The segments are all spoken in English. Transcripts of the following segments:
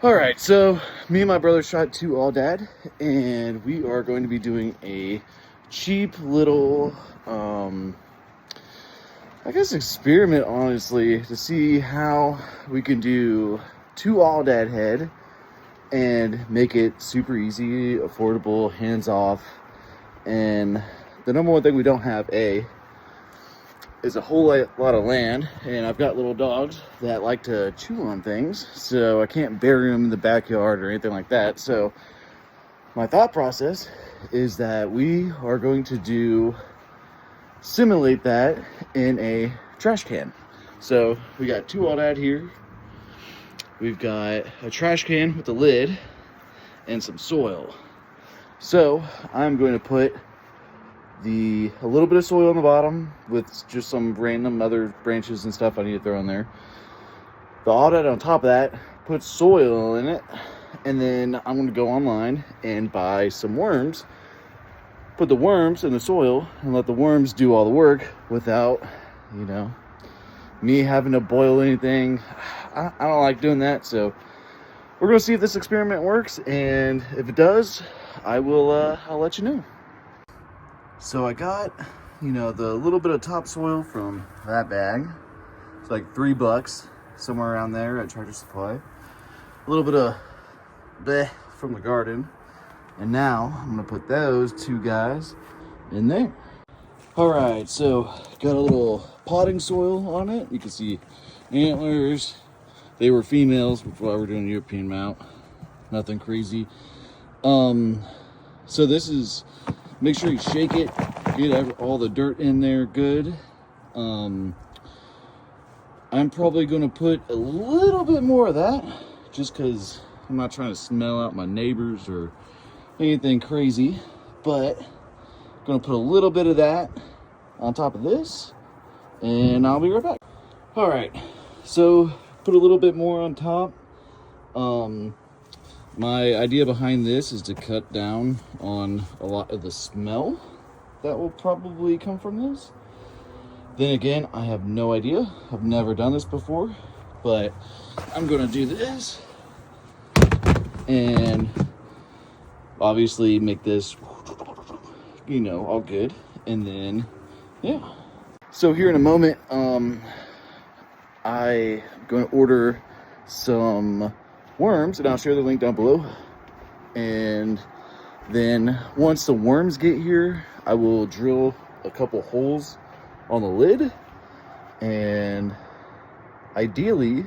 All right, so me and my brother shot 2 All Dad, and we are going to be doing a cheap little, I guess, experiment, honestly, to see how we can do 2 All Dad head and make it super easy, affordable, hands off. And the number one thing we don't have, is a whole lot of land, and I've got little dogs that like to chew on things, so I can't bury them in the backyard or anything like that. So my thought process is that we are going to simulate that in a trash can. So we got 2 All Dad here. We've got a trash can with a lid and some soil. So I'm going to put a little bit of soil on the bottom with just some random other branches and stuff I need to throw in there. The All Dad on top of that, put soil in it, and then I'm going to go online and buy some worms, put the worms in the soil, and let the worms do all the work without, me having to boil anything. I don't like doing that, so we're going to see if this experiment works, and if it does, I'll let you know. So I got, the little bit of topsoil from that bag. It's like $3, somewhere around there at Tractor Supply. A little bit of bleh from the garden. And now I'm gonna put those 2 guys in there. All right, so got a little potting soil on it. You can see antlers. They were females while we're doing European mount. Nothing crazy. So this is, make sure you shake it, get all the dirt in there good. I'm probably going to put a little bit more of that, just because I'm not trying to smell out my neighbors or anything crazy. But I'm going to put a little bit of that on top of this, and I'll be right back. All right, so put a little bit more on top. My idea behind this is to cut down on a lot of the smell that will probably come from this. Then again, I have no idea. I've never done this before, but I'm gonna do this and obviously make this, all good. And then, yeah. So here in a moment, I'm gonna order some worms, and I'll share the link down below. And then once the worms get here, I will drill a couple holes on the lid, and ideally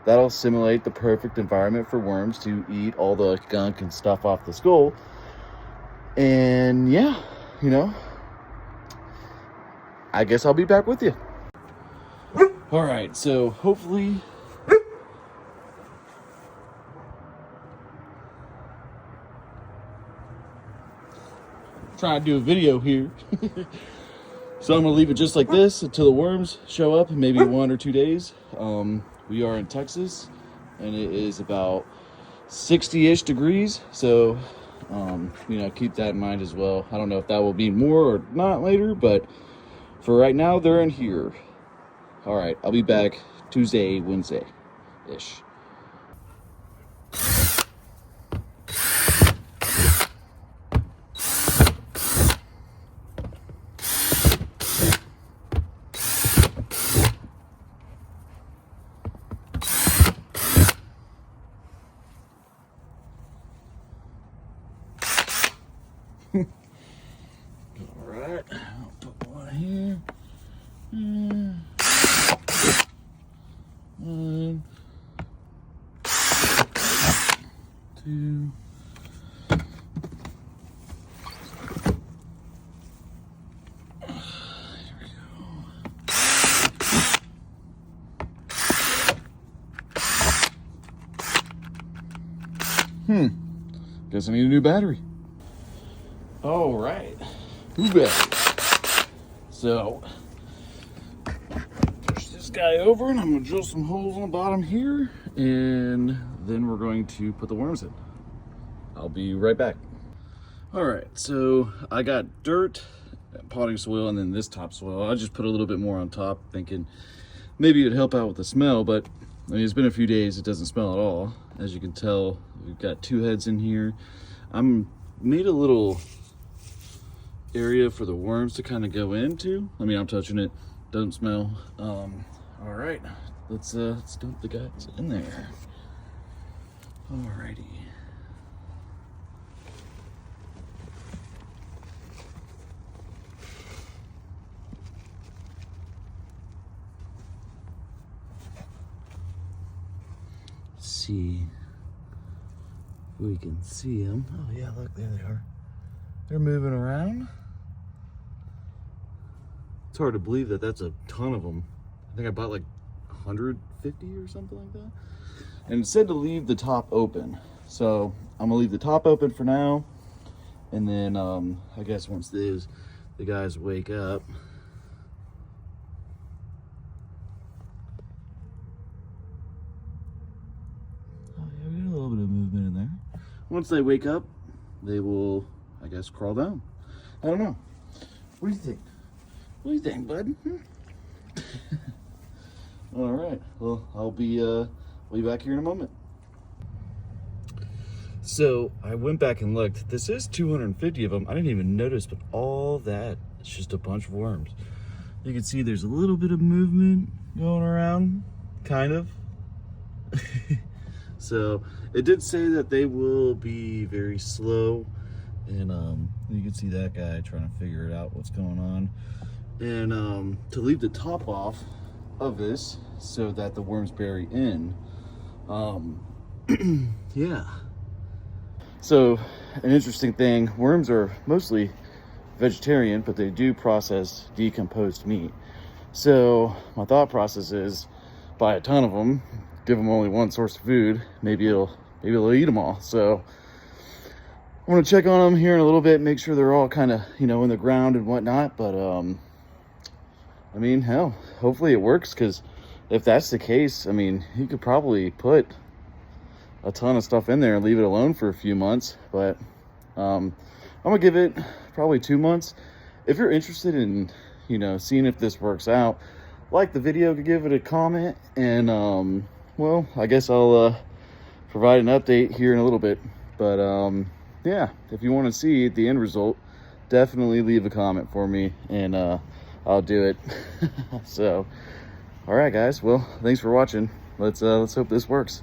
that'll simulate the perfect environment for worms to eat all the gunk and stuff off the skull. And yeah, I guess I'll be back with you. All right, so hopefully trying to do a video here. So I'm gonna leave it just like this until the worms show up in maybe 1 or 2 days. We are in Texas, and it is about 60-ish degrees, so keep that in mind as well. I don't know if that will be more or not later, but for right now, they're in here. All right, I'll be back Tuesday, Wednesday-ish. All right, I'll put one here. 1, 2. Guess I need a new battery. All right, new battery. So push this guy over, and I'm gonna drill some holes on the bottom here, and then we're going to put the worms in. I'll be right back. All right, so I got dirt, potting soil, and then this topsoil. I just put a little bit more on top, thinking maybe it'd help out with the smell, but I mean, it's been a few days, it doesn't smell at all. As you can tell, we've got 2 heads in here. I'm made a little area for the worms to kind of go into. I mean, I'm touching it, doesn't smell. All right, let's dump the guys in there. Alrighty. See if we can see them. Oh yeah, look, there they are. They're moving around. It's hard to believe that that's a ton of them. I think I bought like 150 or something like that. And it said to leave the top open. So I'm gonna leave the top open for now. And then I guess once the guys wake up, once they wake up, they will, I guess, crawl down. I don't know. What do you think? What do you think, bud? All right. Well, I'll be back here in a moment. So I went back and looked. This is 250 of them. I didn't even notice, but all that, it's just a bunch of worms. You can see there's a little bit of movement going around, kind of. So it did say that they will be very slow, and you can see that guy trying to figure it out, what's going on. And to leave the top off of this so that the worms bury in, yeah. So an interesting thing, worms are mostly vegetarian, but they do process decomposed meat. So my thought process is buy a ton of them, give them only one source of food, maybe it'll eat them all. So I'm gonna check on them here in a little bit, make sure they're all kind of, you know, in the ground and whatnot. But I mean, hell, hopefully it works, because if that's the case, I mean, you could probably put a ton of stuff in there and leave it alone for a few months. But I'm gonna give it probably 2 months. If you're interested in, you know, seeing if this works out, like the video, could give it a comment, and well, I guess I'll provide an update here in a little bit. But yeah, if you want to see the end result, definitely leave a comment for me, and I'll do it. So all right guys, well, thanks for watching. Let's hope this works.